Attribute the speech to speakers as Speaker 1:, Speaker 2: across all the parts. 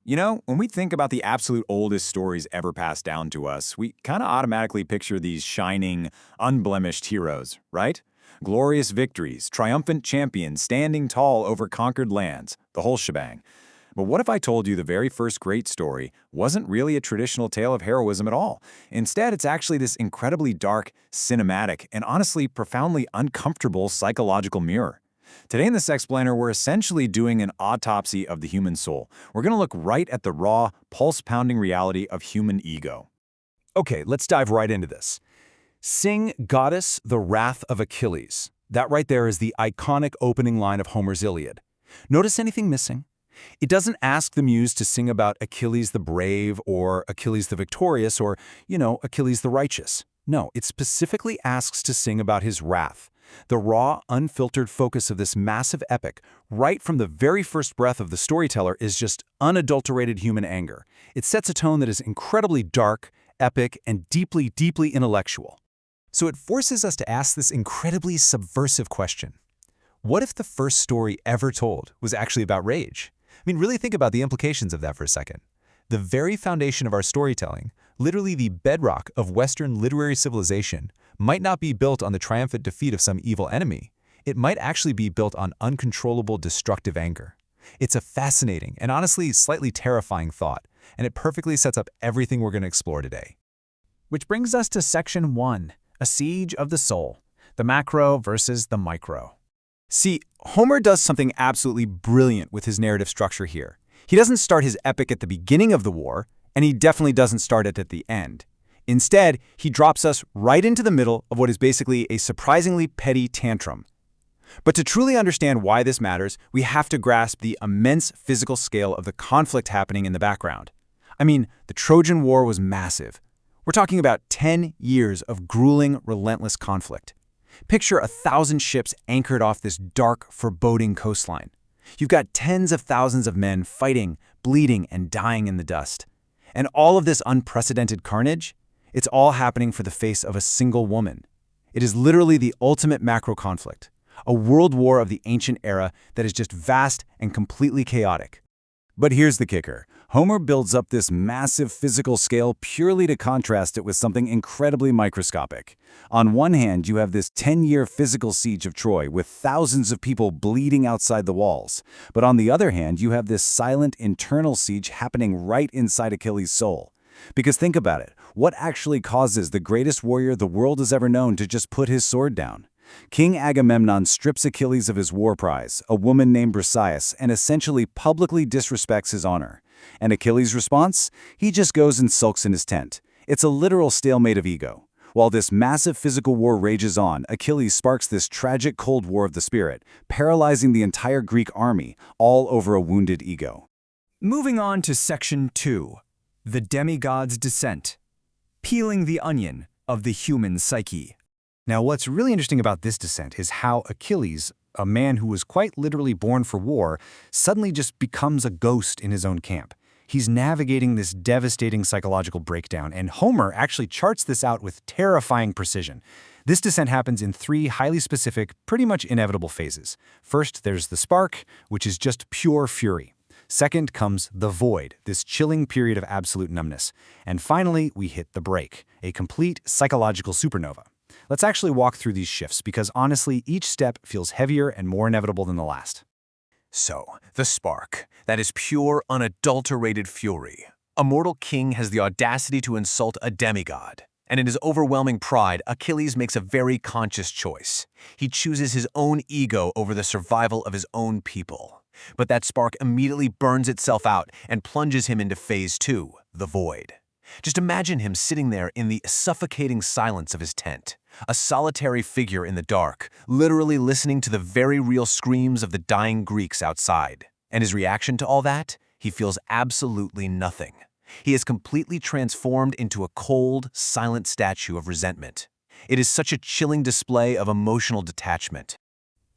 Speaker 1: You know, when we think about the absolute oldest stories ever passed down to us, we kind of automatically picture these shining, unblemished heroes, right? Glorious victories, triumphant champions standing tall over conquered lands, the whole shebang. But what if I told you the very first great story wasn't really a traditional tale of heroism at all? Instead, it's actually this incredibly dark, cinematic, and honestly profoundly uncomfortable psychological mirror. Today in the Sex Planner, we're essentially doing an autopsy of the human soul. We're going to look right at the raw, pulse-pounding reality of human ego.
Speaker 2: Okay, let's dive right into this. Sing Goddess, the Wrath of Achilles. That right there is the iconic opening line of Homer's Iliad. Notice anything missing? It doesn't ask the muse to sing about Achilles the brave or Achilles the victorious or, Achilles the righteous. No, it specifically asks to sing about his wrath. The raw, unfiltered focus of this massive epic, right from the very first breath of the storyteller, is just unadulterated human anger. It sets a tone that is incredibly dark, epic, and deeply, deeply intellectual.
Speaker 3: So it forces us to ask this incredibly subversive question. What if the first story ever told was actually about rage? I mean, really think about the implications of that for a second. The very foundation of our storytelling, literally the bedrock of Western literary civilization, might not be built on the triumphant defeat of some evil enemy. It might actually be built on uncontrollable destructive anger. It's a fascinating and honestly slightly terrifying thought, and it perfectly sets up everything we're going to explore today.
Speaker 4: Which brings us to Section 1, A Siege of the Soul, the macro versus the micro.
Speaker 1: See, Homer does something absolutely brilliant with his narrative structure here. He doesn't start his epic at the beginning of the war, and he definitely doesn't start it at the end. Instead, he drops us right into the middle of what is basically a surprisingly petty tantrum. But to truly understand why this matters, we have to grasp the immense physical scale of the conflict happening in the background. I mean, the Trojan War was massive. We're talking about 10 years of grueling, relentless conflict. Picture 1,000 ships anchored off this dark, foreboding coastline. You've got tens of thousands of men fighting, bleeding, and dying in the dust. And all of this unprecedented carnage? It's all happening for the face of a single woman. It is literally the ultimate macro conflict, a world war of the ancient era that is just vast and completely chaotic. But here's the kicker. Homer builds up this massive physical scale purely to contrast it with something incredibly microscopic. On one hand, you have this 10-year physical siege of Troy with thousands of people bleeding outside the walls. But on the other hand, you have this silent internal siege happening right inside Achilles' soul. Because think about it, what actually causes the greatest warrior the world has ever known to just put his sword down? King Agamemnon strips Achilles of his war prize, a woman named Briseis, and essentially publicly disrespects his honor. And Achilles' response? He just goes and sulks in his tent. It's a literal stalemate of ego. While this massive physical war rages on, Achilles sparks this tragic cold war of the spirit, paralyzing the entire Greek army, all over a wounded ego.
Speaker 4: Moving on to Section 2, The Demigod's Descent, Peeling the Onion of the Human Psyche.
Speaker 3: Now, what's really interesting about this descent is how Achilles, a man who was quite literally born for war, suddenly just becomes a ghost in his own camp. He's navigating this devastating psychological breakdown, and Homer actually charts this out with terrifying precision. This descent happens in 3 highly specific, pretty much inevitable phases. First, there's the spark, which is just pure fury. Second comes the void, this chilling period of absolute numbness. And finally, we hit the break, a complete psychological supernova. Let's actually walk through these shifts because honestly, each step feels heavier and more inevitable than the last.
Speaker 2: So, the spark. That is pure, unadulterated fury. A mortal king has the audacity to insult a demigod. And in his overwhelming pride, Achilles makes a very conscious choice. He chooses his own ego over the survival of his own people. But that spark immediately burns itself out and plunges him into phase 2, the void. Just imagine him sitting there in the suffocating silence of his tent, a solitary figure in the dark, literally listening to the very real screams of the dying Greeks outside. And his reaction to all that? He feels absolutely nothing. He is completely transformed into a cold, silent statue of resentment. It is such a chilling display of emotional detachment.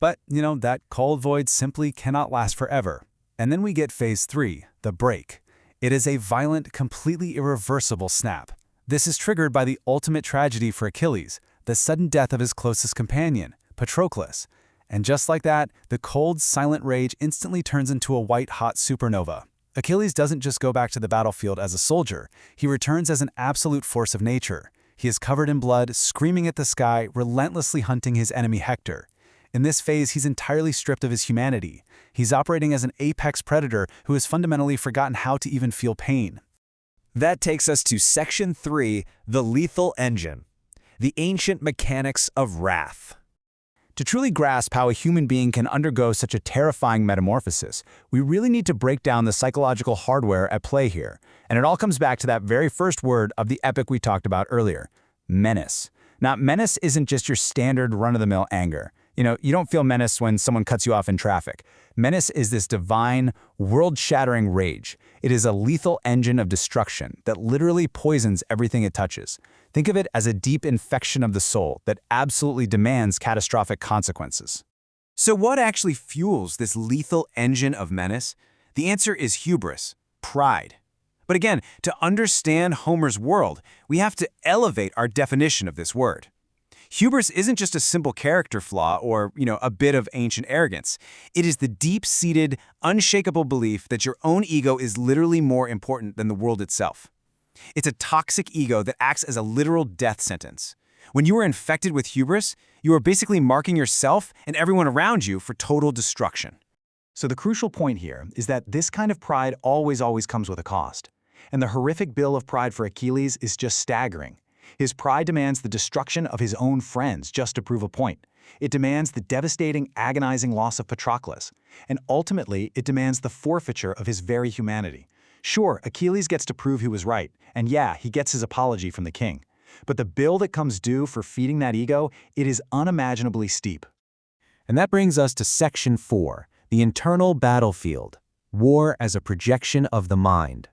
Speaker 3: But, that cold void simply cannot last forever. And then we get phase 3, the break. It is a violent, completely irreversible snap. This is triggered by the ultimate tragedy for Achilles, the sudden death of his closest companion, Patroclus. And just like that, the cold, silent rage instantly turns into a white-hot supernova.
Speaker 1: Achilles doesn't just go back to the battlefield as a soldier, he returns as an absolute force of nature. He is covered in blood, screaming at the sky, relentlessly hunting his enemy Hector. In this phase, he's entirely stripped of his humanity. He's operating as an apex predator who has fundamentally forgotten how to even feel pain.
Speaker 5: That takes us to Section 3, the lethal engine. The ancient mechanics of wrath.
Speaker 3: To truly grasp how a human being can undergo such a terrifying metamorphosis, we really need to break down the psychological hardware at play here. And it all comes back to that very first word of the epic we talked about earlier, menace. Now, menace isn't just your standard run-of-the-mill anger. You don't feel menace when someone cuts you off in traffic. Menace is this divine, world-shattering rage. It is a lethal engine of destruction that literally poisons everything it touches. Think of it as a deep infection of the soul that absolutely demands catastrophic consequences.
Speaker 1: So what actually fuels this lethal engine of menace? The answer is hubris, pride. But again, to understand Homer's world, we have to elevate our definition of this word. Hubris isn't just a simple character flaw or, a bit of ancient arrogance. It is the deep-seated, unshakable belief that your own ego is literally more important than the world itself. It's a toxic ego that acts as a literal death sentence. When you are infected with hubris, you are basically marking yourself and everyone around you for total destruction.
Speaker 3: So the crucial point here is that this kind of pride always comes with a cost. And the horrific bill of pride for Achilles is just staggering. His pride demands the destruction of his own friends just to prove a point. It demands the devastating, agonizing loss of Patroclus. And ultimately, it demands the forfeiture of his very humanity. Sure, Achilles gets to prove he was right, and yeah, he gets his apology from the king. But the bill that comes due for feeding that ego, it is unimaginably steep.
Speaker 5: And that brings us to Section 4, the internal battlefield. War as a projection of the mind.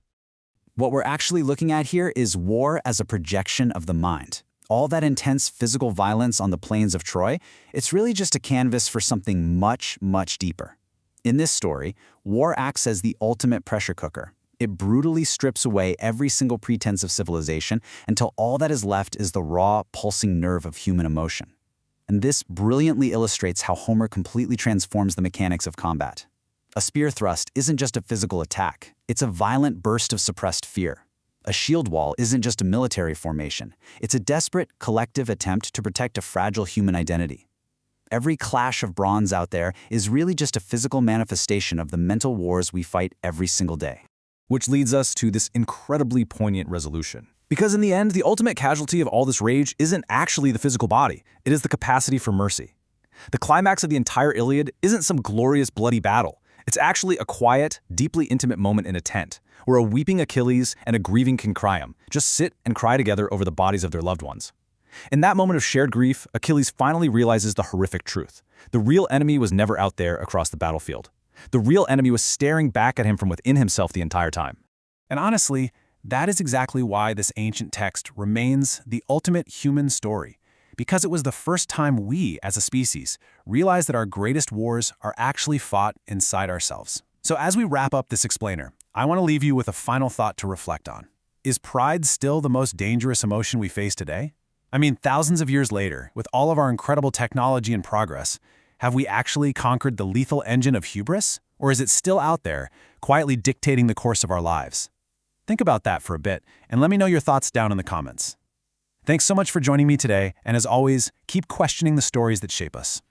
Speaker 6: What we're actually looking at here is war as a projection of the mind. All that intense physical violence on the plains of Troy, it's really just a canvas for something much, much deeper. In this story, war acts as the ultimate pressure cooker. It brutally strips away every single pretense of civilization until all that is left is the raw, pulsing nerve of human emotion. And this brilliantly illustrates how Homer completely transforms the mechanics of combat. A spear thrust isn't just a physical attack, it's a violent burst of suppressed fear. A shield wall isn't just a military formation, it's a desperate, collective attempt to protect a fragile human identity. Every clash of bronze out there is really just a physical manifestation of the mental wars we fight every single day.
Speaker 1: Which leads us to this incredibly poignant resolution. Because in the end, the ultimate casualty of all this rage isn't actually the physical body, it is the capacity for mercy. The climax of the entire Iliad isn't some glorious bloody battle. It's actually a quiet, deeply intimate moment in a tent, where a weeping Achilles and a grieving King Priam just sit and cry together over the bodies of their loved ones. In that moment of shared grief, Achilles finally realizes the horrific truth. The real enemy was never out there across the battlefield. The real enemy was staring back at him from within himself the entire time. And honestly, that is exactly why this ancient text remains the ultimate human story. Because it was the first time we, as a species, realized that our greatest wars are actually fought inside ourselves. So as we wrap up this explainer, I want to leave you with a final thought to reflect on. Is pride still the most dangerous emotion we face today? I mean, thousands of years later, with all of our incredible technology and progress, have we actually conquered the lethal engine of hubris? Or is it still out there, quietly dictating the course of our lives? Think about that for a bit, and let me know your thoughts down in the comments. Thanks so much for joining me today, and as always, keep questioning the stories that shape us.